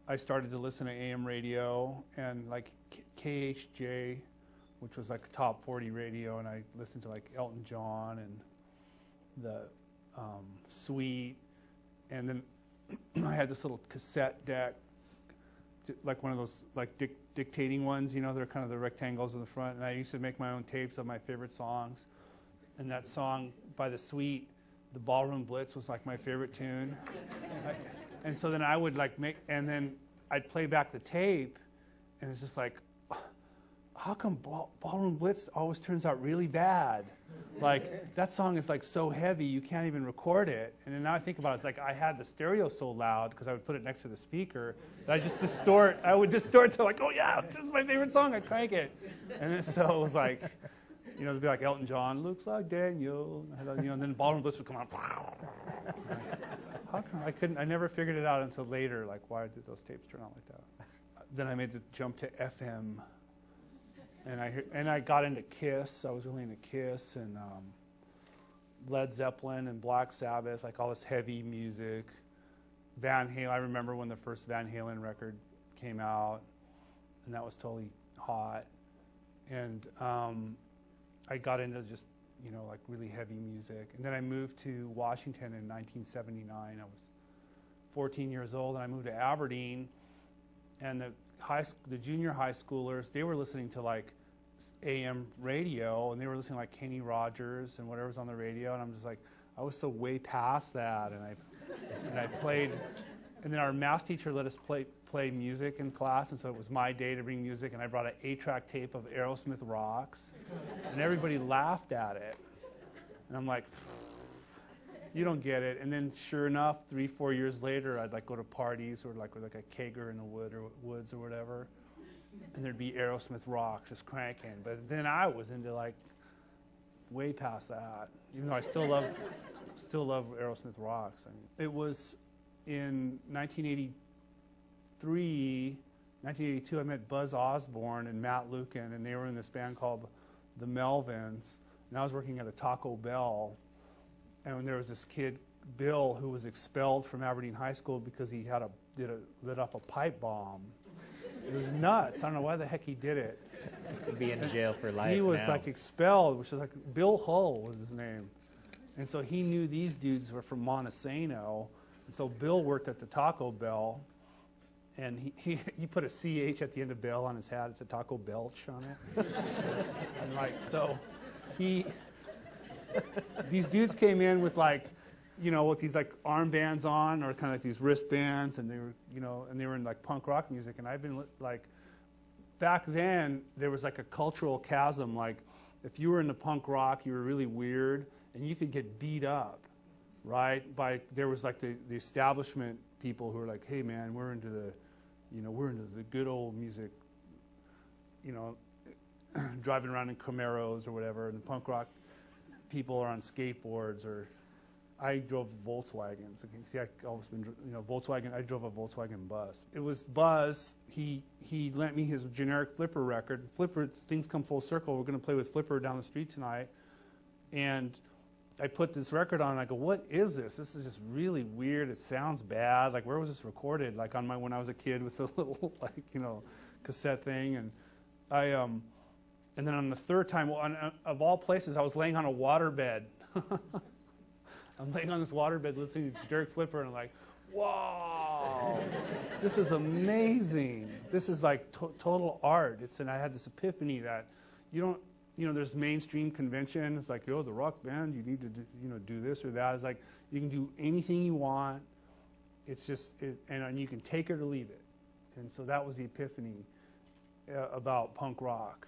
I started to listen to AM radio and like KHJ, which was like top 40 radio, and I listened to like Elton John and the Sweet, and then I had this little cassette deck, like one of those like dictating ones, you know, they're kind of the rectangles in the front, and I used to make my own tapes of my favorite songs, and that song by the Sweet, the Ballroom Blitz, was like my favorite tune. And so then I would like and then I'd play back the tape, and it's just like, how come Ballroom Blitz always turns out really bad? Like, that song is like so heavy, you can't even record it. And then now I think about it, it's like I had the stereo so loud, because I would put it next to the speaker, that I would distort to like, oh yeah, this is my favorite song, I'd crank it. And then, so it was like, you know, it'd be like Elton John, looks like Daniel, you know, and then Ballroom Blitz would come on. How come I never figured it out until later, like why did those tapes turn out like that? Then I made the jump to FM, and I got into Kiss. I was really into Kiss and Led Zeppelin and Black Sabbath, like all this heavy music. Van Halen. I remember when the first Van Halen record came out, and that was totally hot. And I got into just, you know, like really heavy music. And then I moved to Washington in 1979. I was 14 years old, and I moved to Aberdeen. And the junior high schoolers, they were listening to like AM radio, and they were listening to like Kenny Rogers and whatever's on the radio. And I'm just like, I was so way past that. And I played. And then our math teacher let us play music in class, and so it was my day to bring music. And I brought an 8-track tape of Aerosmith Rocks, and everybody laughed at it. And I'm like, you don't get it. And then sure enough, 3-4 years later, I'd like go to parties or like with like a kegger in the woods or whatever, and there'd be Aerosmith Rocks just cranking. But then I was into like way past that, even though I still love Aerosmith Rocks. I mean, it was in 1982, I met Buzz Osborne and Matt Lucan, and they were in this band called the Melvins. And I was working at a Taco Bell, and there was this kid, Bill, who was expelled from Aberdeen High School because he lit up a pipe bomb. It was nuts. I don't know why the heck he did it. He could be in jail for life. He was now. like expelled, which was like Bill Hull was his name, and so he knew these dudes were from Montesano, and so Bill worked at the Taco Bell. And he put a CH at the end of Bell on his hat. It's a Taco Belch on it. And like, so these dudes came in with like, you know, with these like armbands on or kind of like these wristbands, and they were, you know, and they were in like punk rock music. And I've been like, back then there was like a cultural chasm. Like, if you were into punk rock, you were really weird, and you could get beat up, right? There was like the establishment people who were like, hey man, we're into the good old music, you know, driving around in Camaros or whatever, and the punk rock people are on skateboards, or I drove Volkswagens. You can see I always been, you know, Volkswagen. I drove a Volkswagen bus. It was Buzz. He lent me his generic Flipper record. Flipper, things come full circle. We're going to play with Flipper down the street tonight, and I put this record on, and I go, what is this? This is just really weird. It sounds bad. Like, where was this recorded? Like, when I was a kid with a little, like, you know, cassette thing. And and then on the third time, of all places, I was laying on a waterbed. I'm laying on this waterbed listening to Derek Flipper, and I'm like, wow, this is amazing. This is like total art. And I had this epiphany that you know, there's mainstream convention. It's like, yo, the rock band, you need to do this or that. It's like, you can do anything you want. It's just, and you can take it or leave it. And so that was the epiphany about punk rock.